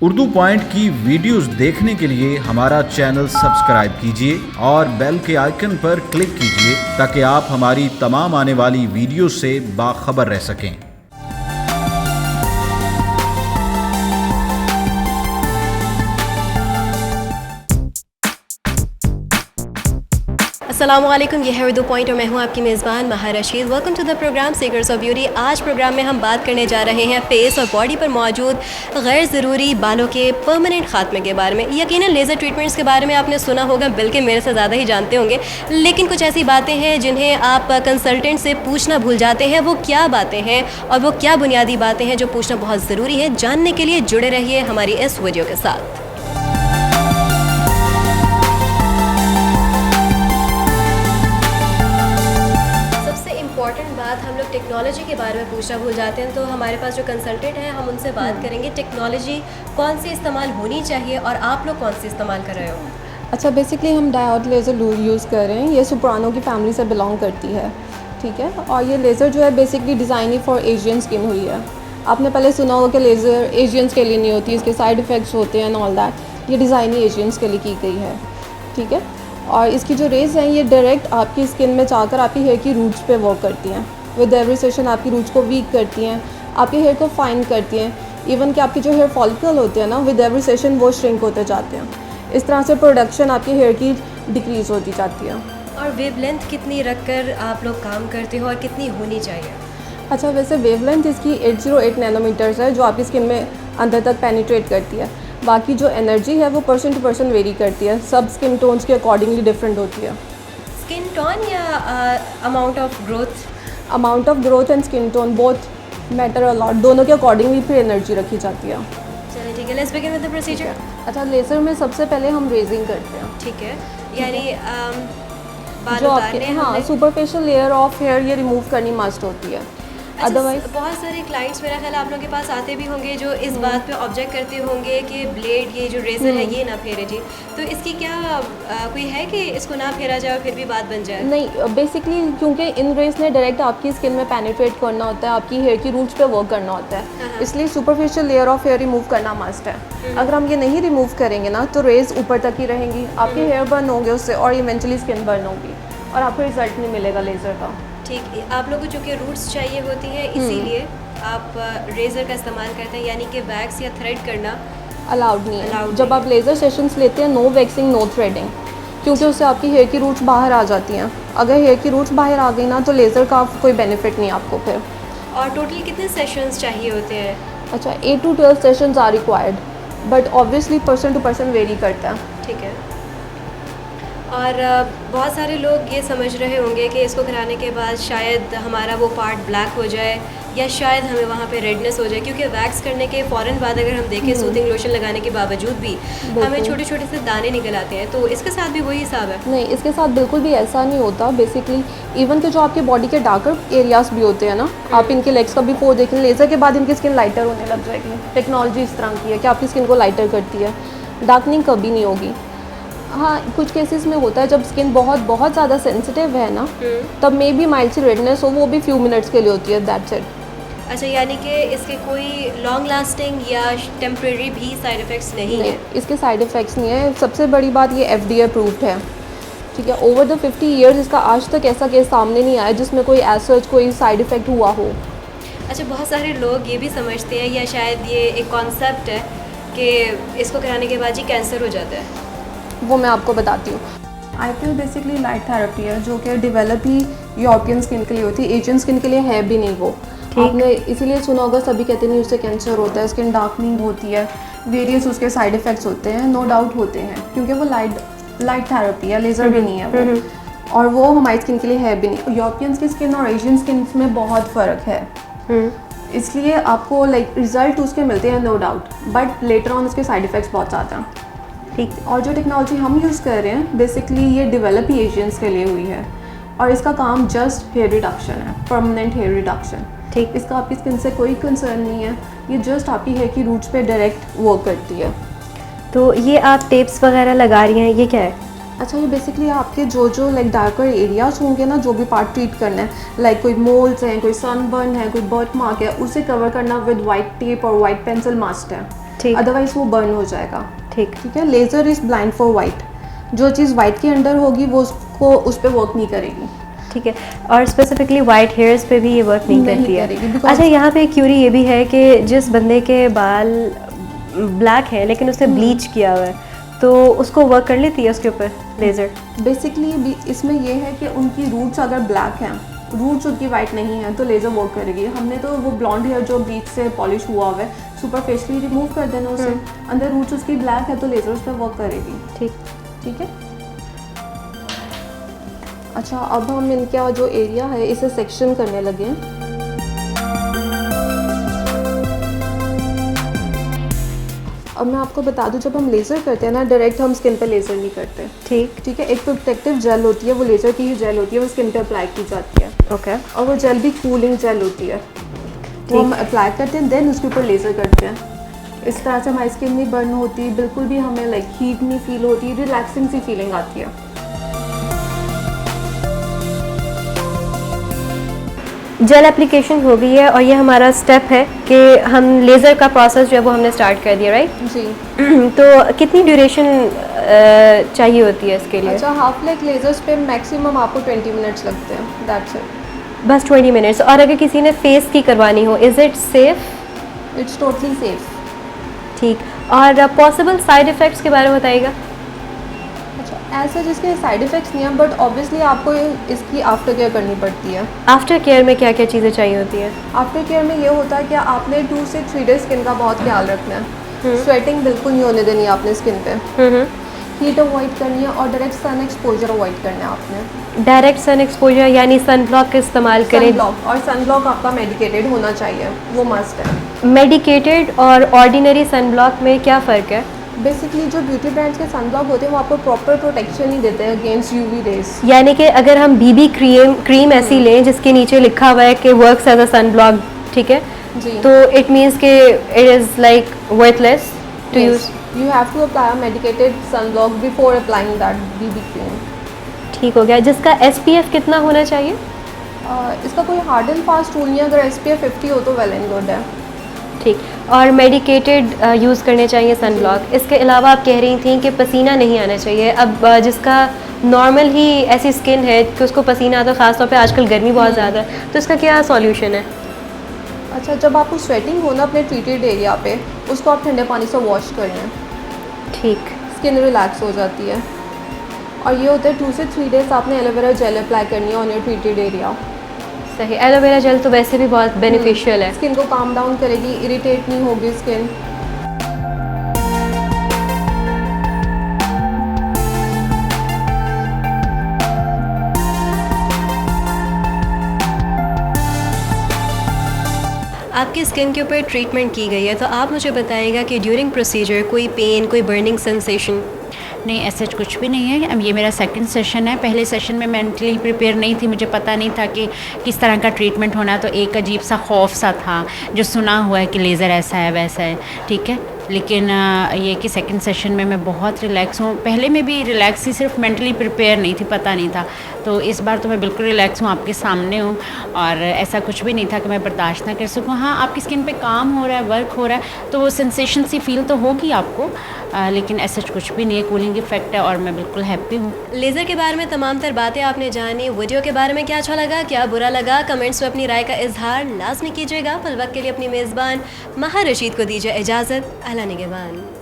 Urdu point की videos देखने के लिए हमारा चैनल सब्सक्राइब कीजिए और बेल के आइकन पर क्लिक कीजिए ताकि आप हमारी तमाम आने वाली वीडियो से बाखबर रह सकें। अस्सलामुअलैकुम, ये है उर्दू पॉइंट और मैं हूँ आपकी मेज़बान Maha Rashid. Welcome to the programme seekers of beauty. आज प्रोग्राम में हम बात करने जा रहे हैं फेस और बॉडी पर मौजूद गैर ज़रूरी बालों के परमानेंट ख़ात्मे के बारे में। यकीनन लेज़र ट्रीटमेंट्स के बारे में आपने सुना होगा, बल्कि मेरे से ज़्यादा ही जानते होंगे, लेकिन कुछ ऐसी बातें हैं जिन्हें आप कंसल्टेंट से पूछना भूल जाते हैं। वो क्या बातें हैं और वो क्या बुनियादी बातें हैं जो पूछना बहुत ज़रूरी है? जानने के लिए जुड़े रहिए हमारी इस वीडियो के साथ। इंपॉर्टेंट बात, हम लोग टेक्नोलॉजी के बारे में पूछना भूल जाते हैं, तो हमारे पास जो कंसल्टेंट हैं हम उनसे बात करेंगे टेक्नोलॉजी कौन सी इस्तेमाल होनी चाहिए और आप लोग कौन सी इस्तेमाल कर रहे हो। अच्छा, बेसिकली हम डायोड लेज़र यूज़ कर रहे हैं। ये सोप्रानो की फैमिली से बिलोंग करती है, ठीक है। और ये लेज़र जो है basically design he for Asian skin हुई है। आपने पहले सुना होगा कि लेज़र एशियंस के लिए नहीं होती, इसके साइड इफ़ेक्ट्स होते हैं एंड ऑल दैट। ये डिज़ाइन ही एशियंस के लिए की गई है, ठीक है। और इसकी जो रेज़ हैं ये डायरेक्ट आपकी स्किन में जाकर आपकी हेयर की रूट्स पे वर्क करती हैं। विद एवरी सेशन आपकी रूट्स को वीक करती हैं, आपके हेयर को फाइन करती हैं। इवन कि आपके जो हेयर फॉलिकल होते हैं ना, विद एवरी सेशन वो श्रिंक होते जाते हैं। इस तरह से प्रोडक्शन आपके हेयर की डिक्रीज़ होती जाती है। और वेवलेंथ कितनी रखकर आप लोग काम करते हो और कितनी होनी चाहिए? अच्छा, वैसे वेवलेंथ इसकी 808 नैनोमीटर्स है जो आपकी स्किन में अंदर तक पेनिट्रेट करती है। बाकी जो एनर्जी है वो पर्सन टू पर्सन वेरी करती है, सब स्किन टोन्स के अकॉर्डिंगली डिफरेंट होती है। स्किन टोन या amount of growth? Amount of growth and skin tone both matter a lot, दोनों के अकॉर्डिंगली फिर एनर्जी रखी जाती है। चलिए ठीक है, let's begin with the procedure. अच्छा, लेज़र में सबसे पहले हम रेजिंग करते हैं, ठीक है। यानी बाल जो उतारने आपके हाँ सुपरफिशियल लेयर ऑफ हेयर ये रिमूव करनी मस्ट होती है। अदरवाइज बहुत सारे क्लाइंट्स मेरा ख्याल आप लोगों के पास आते भी होंगे जो इस बात पे ऑब्जेक्ट करते होंगे कि ब्लेड, ये जो रेजर है ये ना फेरे जी, तो इसकी क्या कोई है कि इसको ना फेरा जाए और फिर भी बात बन जाए? नहीं, बेसिकली क्योंकि इन रेज ने डायरेक्ट आपकी स्किन में पेनिट्रेट करना होता है, आपकी हेयर की रूट्स पे वर्क करना होता है, इसलिए superficial layer of hair remove करना मस्ट है। अगर हम ये नहीं रिमूव करेंगे ना तो रेज ऊपर तक ही रहेंगी, आपके हेयर बर्न होंगे उससे और इवेंचुअली स्किन बर्न होगी और आपको रिजल्ट नहीं मिलेगा लेज़र का। ठीक, आप लोगों को चूँकि रूट्स चाहिए होती हैं इसीलिए आप रेज़र का इस्तेमाल करते हैं, यानी कि वैक्स या थ्रेड करना अलाउड नहीं है। जब आप लेज़र सेशंस लेते हैं, नो वैक्सिंग नो थ्रेडिंग, क्योंकि उससे आपकी हेयर की रूट्स बाहर आ जाती हैं। अगर हेयर की रूट्स बाहर आ गई ना तो लेज़र का कोई बेनिफिट नहीं आपको फिर। और टोटल कितने सेशंस चाहिए होते हैं? अच्छा, 8 to 12 sessions are required, but obviously person to person vary करता है। ठीक है। और बहुत सारे लोग ये समझ रहे होंगे कि इसको कराने के बाद शायद हमारा वो पार्ट ब्लैक हो जाए या शायद हमें वहाँ पे रेडनेस हो जाए, क्योंकि वैक्स करने के फ़ौरन बाद अगर हम देखें सूथिंग लोशन लगाने के बावजूद भी हमें छोटे छोटे से दाने निकल आते हैं, तो इसके साथ भी वही हिसाब है? नहीं, इसके साथ बिल्कुल भी ऐसा नहीं होता। बेसिकली इवन के जो आपके बॉडी के डार्कर एरियाज भी होते हैं ना, आप इनके लेग्स का बिफोर देखें, लेज़र के बाद इनकी स्किन लाइटर होने लग जाएगी। टेक्नोलॉजी इस तरह की है कि आपकी स्किन को लाइटर करती है, डार्कनिंग कभी नहीं होगी। हाँ, कुछ केसेस में होता है जब स्किन बहुत बहुत ज़्यादा सेंसिटिव है ना, तब मे बी माइल्ड सी रेडनेस हो, वो भी फ्यू मिनट्स के लिए होती है, दैट्स इट। अच्छा, यानी कि इसके कोई लॉन्ग लास्टिंग या टेम्प्रेरी भी साइड इफ़ेक्ट्स नहीं है? इसके साइड इफ़ेक्ट्स नहीं है। सबसे बड़ी बात ये FDA अप्रूव्ड है, ठीक है। ओवर द 50 ईयर्स इसका आज तक ऐसा केस सामने नहीं आया जिसमें कोई ऐसा कोई साइड इफ़ेक्ट हुआ हो। अच्छा, बहुत सारे लोग ये भी समझते हैं या शायद ये एक कॉन्सेप्ट है कि इसको कराने के बाद ही कैंसर हो जाता है। वो मैं आपको बताती हूँ। IPL बेसिकली लाइट थेरेपी है जो कि डेवलप ही यूरोपियन स्किन के लिए होती है, एशियन स्किन के लिए है भी नहीं वो। आपने इसीलिए सुना होगा, सभी कहते नहीं उससे कैंसर होता है, स्किन डार्कनिंग होती है, वेरियस उसके साइड इफ़ेक्ट्स होते हैं, नो डाउट होते हैं, क्योंकि वो लाइट थेरेपी है, लेज़र भी नहीं है वो, और वो हमारी स्किन के लिए है भी नहीं। यूरोपियंस की स्किन और एशियन स्किन में बहुत फ़र्क है, इसलिए आपको रिजल्ट उसके मिलते हैं no doubt, but later on उसके साइड इफ़ेक्ट्स बहुत ज़्यादा हैं। ठीक, और जो टेक्नोलॉजी हम यूज़ कर रहे हैं बेसिकली ये डेवलप ही एशियंस के लिए हुई है और इसका काम जस्ट हेयर रिडक्शन है, परमानेंट हेयर रिडक्शन। ठीक, इसका आपकी स्किन से कोई कंसर्न नहीं है, ये जस्ट आपकी हेयर की रूट्स पे डायरेक्ट वर्क करती है। तो ये आप टेप्स वगैरह लगा रही हैं, ये क्या है? अच्छा, ये बेसिकली आपके जो डार्कर एरियाज होंगे ना, जो भी पार्ट ट्रीट करना है, कोई मोल्स हैं, कोई सनबर्न है, कोई बर्थ मार्क है, उसे कवर करना विद वाइट टेप और वाइट पेंसिल मस्ट है। ठीक। अदरवाइज वो बर्न हो जाएगा। ठीक। ठीक है। Laser is blind for white, जो चीज़ वाइट के अंडर होगी वो उसको उस पर वर्क नहीं करेगी। ठीक है। और स्पेसिफिकली वाइट हेयर्स पे भी ये वर्क नहीं करती करेगी, है। because- अच्छा, यहाँ पे एक क्यूरी ये भी है कि जिस बंदे के बाल ब्लैक है लेकिन उसने ब्लीच किया हुआ है, तो उसको वर्क कर लेती है उसके ऊपर लेज़र? बेसिकली इसमें ये है कि उनकी रूट्स अगर ब्लैक हैं, रूट्स उनकी वाइट नहीं है, तो लेज़र वर्क करेगी। हमने तो वो ब्लॉन्ड हेयर जो बीच से पॉलिश हुआ हुआ है सुपरफिशियली रिमूव कर देना उसे, अंदर रूट्स उसकी ब्लैक है तो लेज़र उस पर वर्क करेगी। ठीक। ठीक है। अच्छा, अब हम इनका जो एरिया है इसे सेक्शन करने लगे हैं। अब मैं आपको बता दूं, जब हम लेज़र करते हैं ना, डायरेक्ट हम स्किन पे लेज़र नहीं करते। ठीक। ठीक है। एक प्रोटेक्टिव जेल होती है, वो लेज़र की ही जेल होती है, वो स्किन पे अप्लाई की जाती है। ओके। और वो जेल भी कूलिंग जेल होती है, वो हम अप्लाई करते हैं, देन उसके ऊपर लेज़र करते हैं। इस तरह से हमारी स्किन नहीं बर्न होती, बिल्कुल भी हमें लाइक हीट नहीं फील होती, रिलैक्सिंग सी फीलिंग आती है। जेल एप्लीकेशन हो गई है और ये हमारा स्टेप है कि हम लेज़र का प्रोसेस जो है वो हमने स्टार्ट कर दिया, राइट? जी। तो कितनी ड्यूरेशन चाहिए होती है इसके लिए? अच्छा, हाफ लेग लेज़र्स पे मैक्सिमम आपको 20 मिनट्स लगते हैं, दैट्स इट। बस 20 मिनट्स। और अगर किसी ने फेस की करवानी हो, is it safe? It's totally safe. ठीक। और पॉसिबल साइड इफ़ेक्ट्स के बारे में बताइएगा। अच्छा, ऐसा जिसके साइड इफ़ेक्ट्स नहीं हैं, बट ऑब्वियसली आपको इसकी आफ्टर केयर करनी पड़ती है। आफ्टर केयर में क्या क्या चीज़ें चाहिए होती है? आफ्टर केयर में ये होता है कि आपने 2 से 3 डेज स्किन का बहुत ख्याल रखना है। स्वेटिंग बिल्कुल नहीं होने देनी है आपने स्किन पे। हीट अवॉइड करनी है और डायरेक्ट सन एक्सपोजर अवॉइड करना है आपने। डायरेक्ट सन एक्सपोजर यानी सन ब्लॉक का इस्तेमाल करें? सन ब्लॉक, और सन ब्लॉक आपका मेडिकेटेड होना चाहिए, वो मस्ट है। मेडिकेटेड और ऑर्डिनरी सन ब्लॉक में क्या फ़र्क है? बेसिकली जो ब्यूटी ब्रांड्स के सन ब्लॉक होते हैं वो आपको प्रॉपर प्रोटेक्शन नहीं देते हैं अगेंस्ट यूवी रेज। यानी कि अगर हम बीबी क्रीम ऐसी लें जिसके नीचे लिखा हुआ है कि works as a sun block, ठीक है, जी, तो इट मीन्स कि it is like worthless to use. You have to apply a medicated sun block before applying that BB cream. ठीक हो गया। जिसका SPF कितना होना चाहिए? इसका कोई हार्ड एंड फास्ट रूल नहीं है, अगर SPF 50 हो तो वेल एंड गुड है। ठीक। और मेडिकेटेड यूज़ करने चाहिए सन ब्लॉक। इसके अलावा आप कह रही थी कि पसीना नहीं आना चाहिए। अब जिसका नॉर्मल ही ऐसी स्किन है कि उसको पसीना आता है, ख़ासतौर पे आजकल गर्मी बहुत ज़्यादा है, तो इसका क्या सॉल्यूशन है? अच्छा, जब आपको स्वेटिंग हो ना अपने ट्रीटेड एरिया पे, उसको आप ठंडे पानी से वॉश कर लें, ठीक। स्किन रिलैक्स हो जाती है। और ये होता है 2 से 3 डेज आपने एलोवेरा जेल अप्लाई करनी है ऑन योर ट्रीटेड एरिया। सही। एलोवेरा जेल तो वैसे भी बहुत बेनिफिशियल है। स्किन को काम डाउन करेगी, इरिटेट नहीं होगी स्किन। आपकी स्किन के ऊपर ट्रीटमेंट की गई है, तो आप मुझे बताइएगा कि ड्यूरिंग प्रोसीजर कोई पेन, कोई बर्निंग सेंसेशन? नहीं, ऐसा कुछ भी नहीं है। अब ये मेरा सेकंड सेशन है। पहले सेशन में मेंटली प्रिपेयर नहीं थी, मुझे पता नहीं था कि किस तरह का ट्रीटमेंट होना है, तो एक अजीब सा खौफ सा था, जो सुना हुआ है कि लेज़र ऐसा है वैसा है, ठीक है। लेकिन ये कि सेकंड सेशन में मैं बहुत रिलैक्स हूँ। पहले में भी रिलैक्स ही, सिर्फ मेंटली प्रिपेयर नहीं थी, पता नहीं था। तो इस बार तो मैं बिल्कुल रिलैक्स हूँ, आपके सामने हूँ, और ऐसा कुछ भी नहीं था कि मैं बर्दाश्त ना कर सकूँ। हाँ, आपकी स्किन पे काम हो रहा है, वर्क हो रहा है, तो वो सेंसेशन सी फील तो होगी आपको, लेकिन ऐसा कुछ भी नहीं है। कूलिंग इफेक्ट है और मैं बिल्कुल हैप्पी हूँ। लेज़र के बारे में तमाम तर बातें आपने जानी। वीडियो के बारे में क्या अच्छा लगा, क्या बुरा लगा, कमेंट्स में अपनी राय का इजहार लाजमी कीजिएगा। फिल वक्त के लिए अपनी मेज़बान महा रशीद को दीजिए इजाज़त। अल्लाह निगहबान।